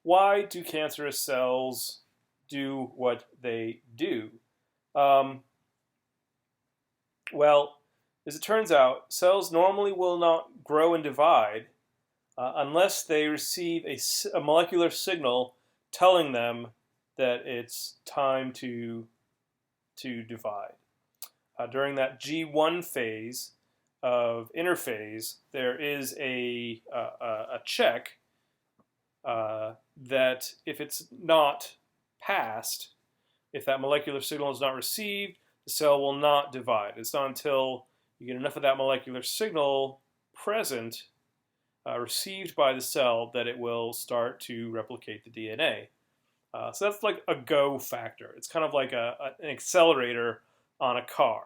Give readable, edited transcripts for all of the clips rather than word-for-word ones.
why do cancerous cells do what they do? Um, well, as it turns out, cells normally will not grow and divide unless they receive a molecular signal telling them that it's time to divide. During that G1 phase of interphase, there is a check that if it's not passed, if that molecular signal is not received, the cell will not divide. It's not until you get enough of that molecular signal present, received by the cell, that it will start to replicate the DNA. So that's like a go factor. It's kind of like an accelerator on a car.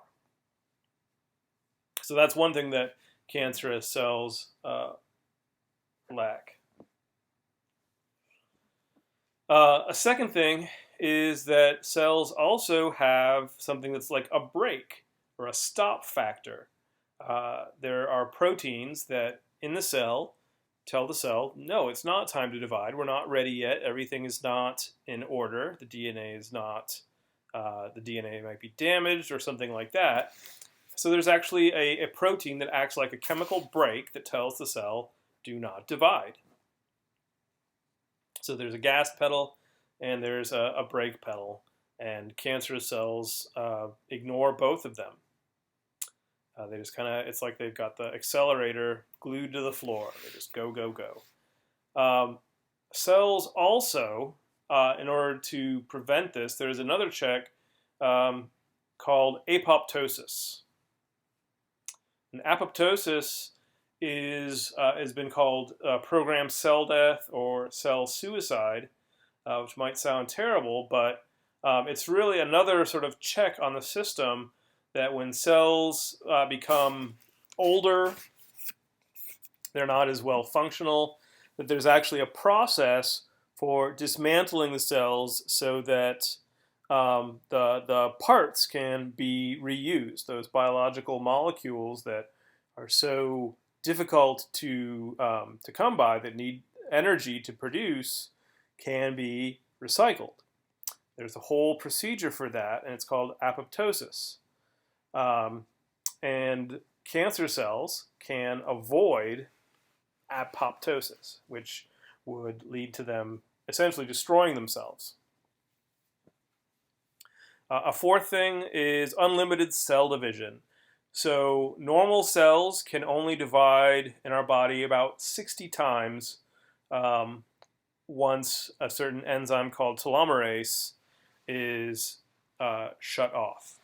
So that's one thing that cancerous cells lack. A second thing is that cells also have something that's like a break or a stop factor. There are proteins that in the cell tell the cell, no, it's not time to divide. We're not ready yet. Everything is not in order. The DNA is not, the DNA might be damaged or something like that. So there's actually a protein that acts like a chemical brake that tells the cell, do not divide. So there's a gas pedal and there's a brake pedal, and cancerous cells ignore both of them. They just kind of, it's like they've got the accelerator glued to the floor. They just go, go, go. Cells also, in order to prevent this, there's another check called apoptosis. And apoptosis has been called programmed cell death or cell suicide, which might sound terrible, but it's really another sort of check on the system that when cells become older, they're not as well functional, that there's actually a process for dismantling the cells so that the parts can be reused. Those biological molecules that are so difficult to come by, that need energy to produce, can be recycled. There's a whole procedure for that, and it's called apoptosis. And cancer cells can avoid apoptosis, which would lead to them essentially destroying themselves. A fourth thing is unlimited cell division. So normal cells can only divide in our body about 60 times once a certain enzyme called telomerase is shut off.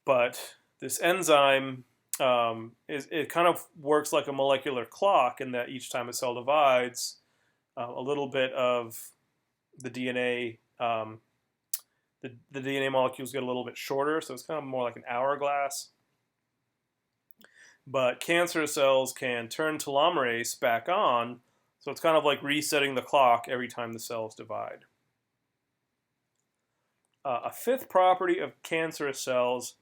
But this enzyme, it kind of works like a molecular clock in that each time a cell divides, a little bit of the DNA, the DNA molecules get a little bit shorter, so it's kind of more like an hourglass. But cancer cells can turn telomerase back on, so it's kind of like resetting the clock every time the cells divide. A fifth property of cancerous cells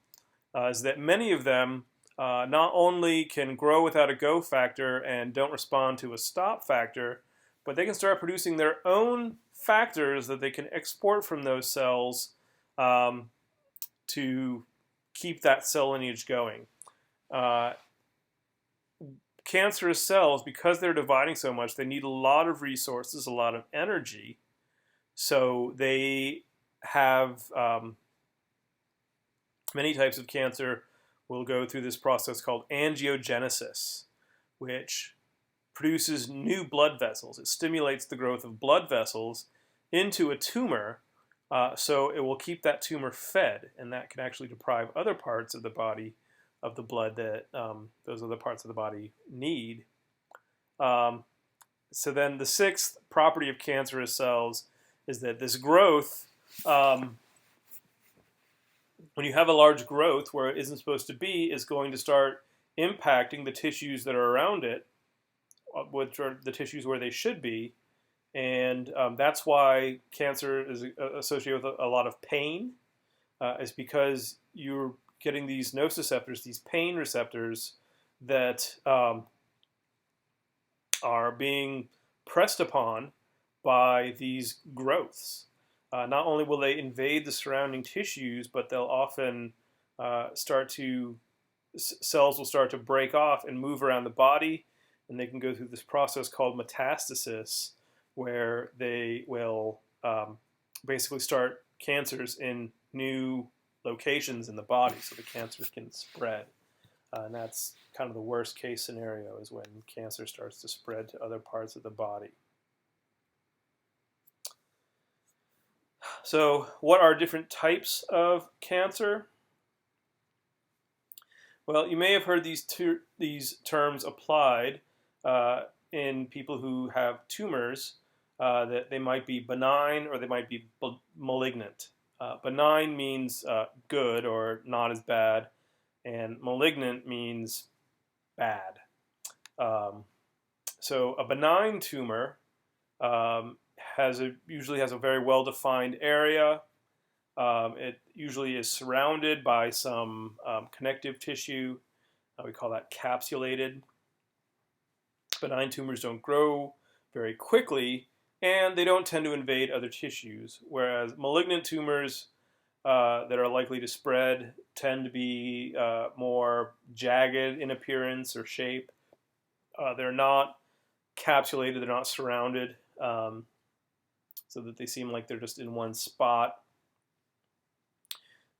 is that many of them not only can grow without a go factor and don't respond to a stop factor, but they can start producing their own factors that they can export from those cells to keep that cell lineage going. Cancerous cells, because they're dividing so much, they need a lot of resources, a lot of energy. So they have many types of cancer will go through this process called angiogenesis, which produces new blood vessels. It stimulates the growth of blood vessels into a tumor, so it will keep that tumor fed, and that can actually deprive other parts of the body of the blood that those other parts of the body need. So then the sixth property of cancerous cells is that this growth, when you have a large growth where it isn't supposed to be, is going to start impacting the tissues that are around it, which are the tissues where they should be. And that's why cancer is associated with a lot of pain, is because you're getting these nociceptors, these pain receptors that are being pressed upon by these growths. Not only will they invade the surrounding tissues, but they'll often cells will start to break off and move around the body, and they can go through this process called metastasis, where they will basically start cancers in new locations in the body, so the cancer can spread. And that's kind of the worst case scenario, is when cancer starts to spread to other parts of the body. So what are different types of cancer? Well, you may have heard these terms applied in people who have tumors, that they might be benign or they might be malignant. Benign means good or not as bad, and malignant means bad. So a benign tumor usually has a very well-defined area. It usually is surrounded by some connective tissue. We call that capsulated. Benign tumors don't grow very quickly, and they don't tend to invade other tissues, whereas malignant tumors that are likely to spread tend to be more jagged in appearance or shape. They're not capsulated, they're not surrounded, so that they seem like they're just in one spot.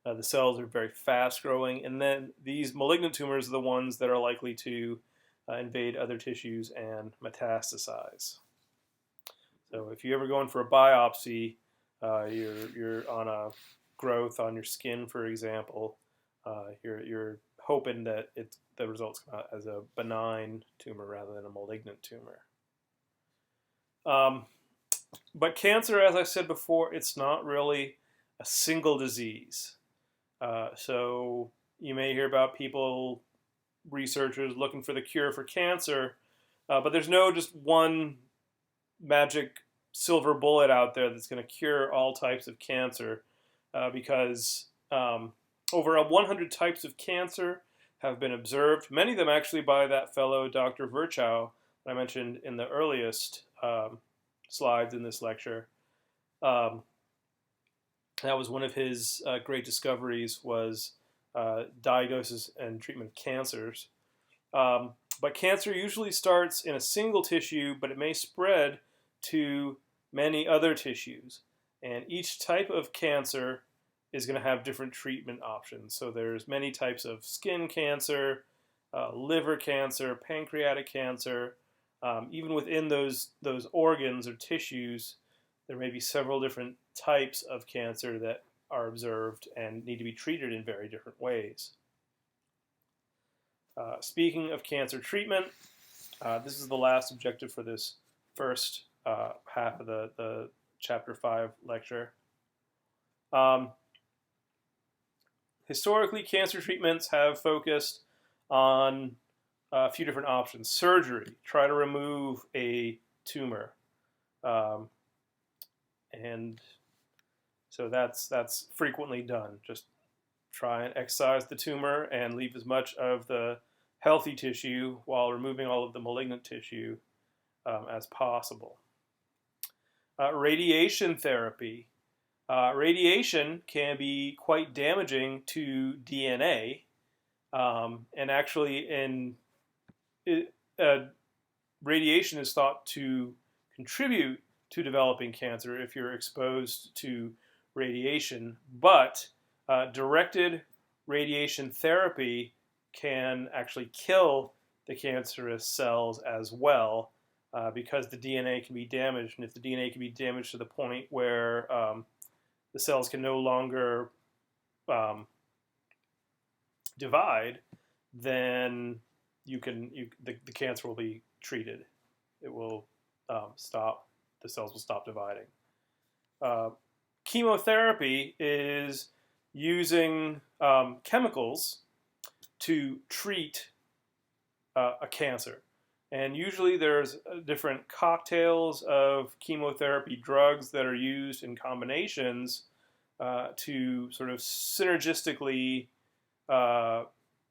The cells are very fast growing, and then these malignant tumors are the ones that are likely to invade other tissues and metastasize. So if you ever go in for a biopsy, you're on a growth on your skin, for example, you're hoping that the results come out as a benign tumor rather than a malignant tumor. But cancer, as I said before, it's not really a single disease. So you may hear about researchers looking for the cure for cancer, but there's no just one magic silver bullet out there that's going to cure all types of cancer, because over 100 types of cancer have been observed, many of them actually by that fellow Dr. Virchow that I mentioned in the earliest slides in this lecture. That was one of his great discoveries, was diagnosis and treatment of cancers. But cancer usually starts in a single tissue, but it may spread to many other tissues. And each type of cancer is going to have different treatment options. So there's many types of skin cancer, liver cancer, pancreatic cancer. Even within those organs or tissues, there may be several different types of cancer that are observed and need to be treated in very different ways. Speaking of cancer treatment, this is the last objective for this first half of the Chapter 5 lecture. Historically, cancer treatments have focused on a few different options. Surgery, try to remove a tumor. And so that's frequently done. Just try and excise the tumor and leave as much of the healthy tissue while removing all of the malignant tissue as possible. Radiation therapy. Radiation can be quite damaging to DNA, and actually radiation is thought to contribute to developing cancer if you're exposed to radiation, but directed radiation therapy can actually kill the cancerous cells as well, because the DNA can be damaged, and if the DNA can be damaged to the point where the cells can no longer divide, then the cancer will be treated. It will stop. The cells will stop dividing. Chemotherapy is using chemicals to treat a cancer. And usually there's different cocktails of chemotherapy drugs that are used in combinations to sort of synergistically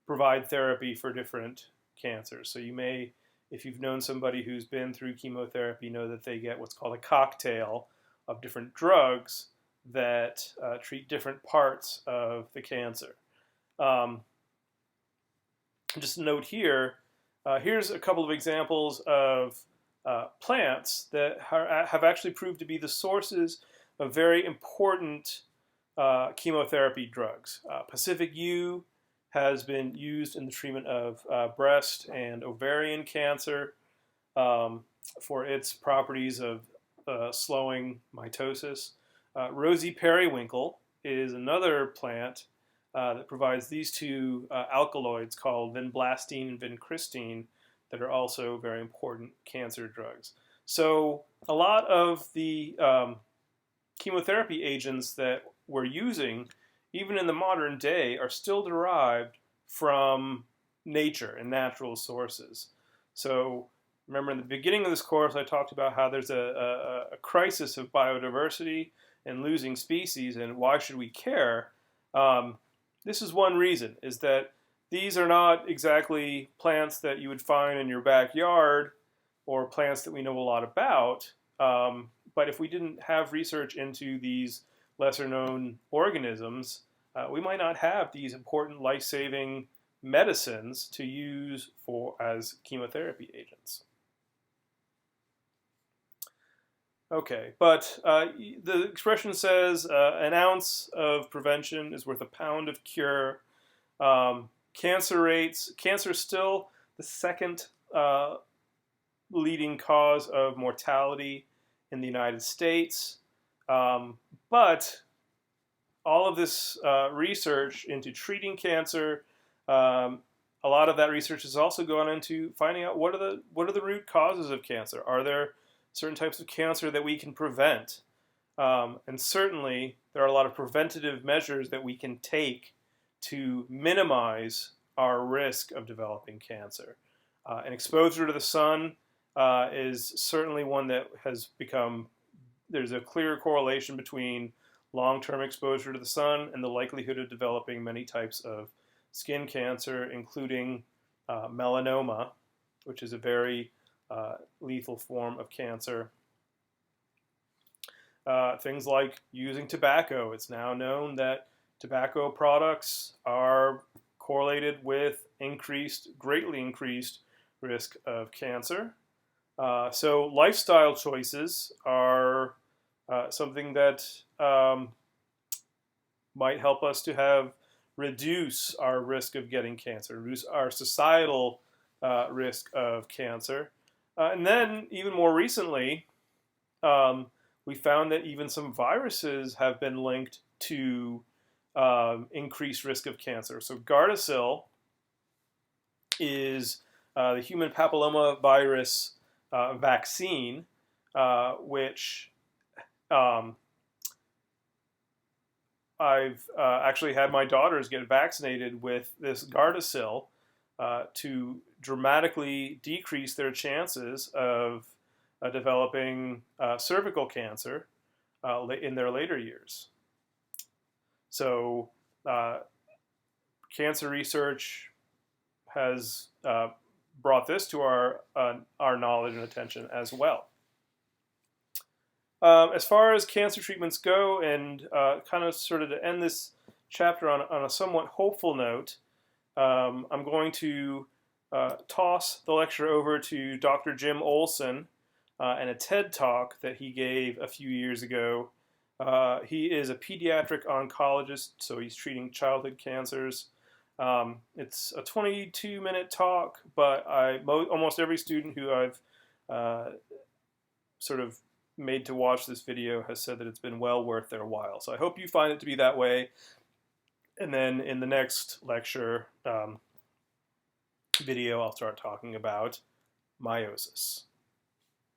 provide therapy for different cancers. So you may if you've known somebody who's been through chemotherapy, you know that they get what's called a cocktail of different drugs that treat different parts of the cancer. Um, just a note here, here's a couple of examples of plants that have actually proved to be the sources of very important chemotherapy drugs. Pacific yew has been used in the treatment of breast and ovarian cancer for its properties of slowing mitosis. Rosy periwinkle is another plant that provides these two alkaloids called vinblastine and vincristine that are also very important cancer drugs. So a lot of the chemotherapy agents that we're using, even in the modern day, are still derived from nature and natural sources. So remember in the beginning of this course, I talked about how there's a crisis of biodiversity and losing species, and why should we care? This is one reason, is that these are not exactly plants that you would find in your backyard or plants that we know a lot about. But if we didn't have research into these lesser known organisms, we might not have these important life-saving medicines to use as chemotherapy agents. Okay, but the expression says an ounce of prevention is worth a pound of cure. Cancer is still the second leading cause of mortality in the United States. But all of this research into treating cancer, a lot of that research has also gone into finding out what are the root causes of cancer. Are there certain types of cancer that we can prevent? And certainly there are a lot of preventative measures that we can take to minimize our risk of developing cancer. And exposure to the sun is certainly one that has become, there's a clear correlation between long-term exposure to the sun and the likelihood of developing many types of skin cancer, including melanoma, which is a very lethal form of cancer. Things like using tobacco. It's now known that tobacco products are correlated with greatly increased risk of cancer. So lifestyle choices are something that might help us to reduce our risk of getting cancer, reduce our societal risk of cancer. And then even more recently, we found that even some viruses have been linked to increased risk of cancer. So Gardasil is the human papilloma virus vaccine, which I've actually had my daughters get vaccinated with this Gardasil to dramatically decrease their chances of developing cervical cancer in their later years. So cancer research has brought this to our knowledge and attention as well. As far as cancer treatments go, and kind of sort of to end this chapter on a somewhat hopeful note, I'm going to toss the lecture over to Dr. Jim Olson and a TED Talk that he gave a few years ago. He is a pediatric oncologist, so he's treating childhood cancers. It's a 22-minute talk, but almost every student who I've sort of made to watch this video has said that it's been well worth their while. So I hope you find it to be that way. And then in the next lecture video, I'll start talking about meiosis.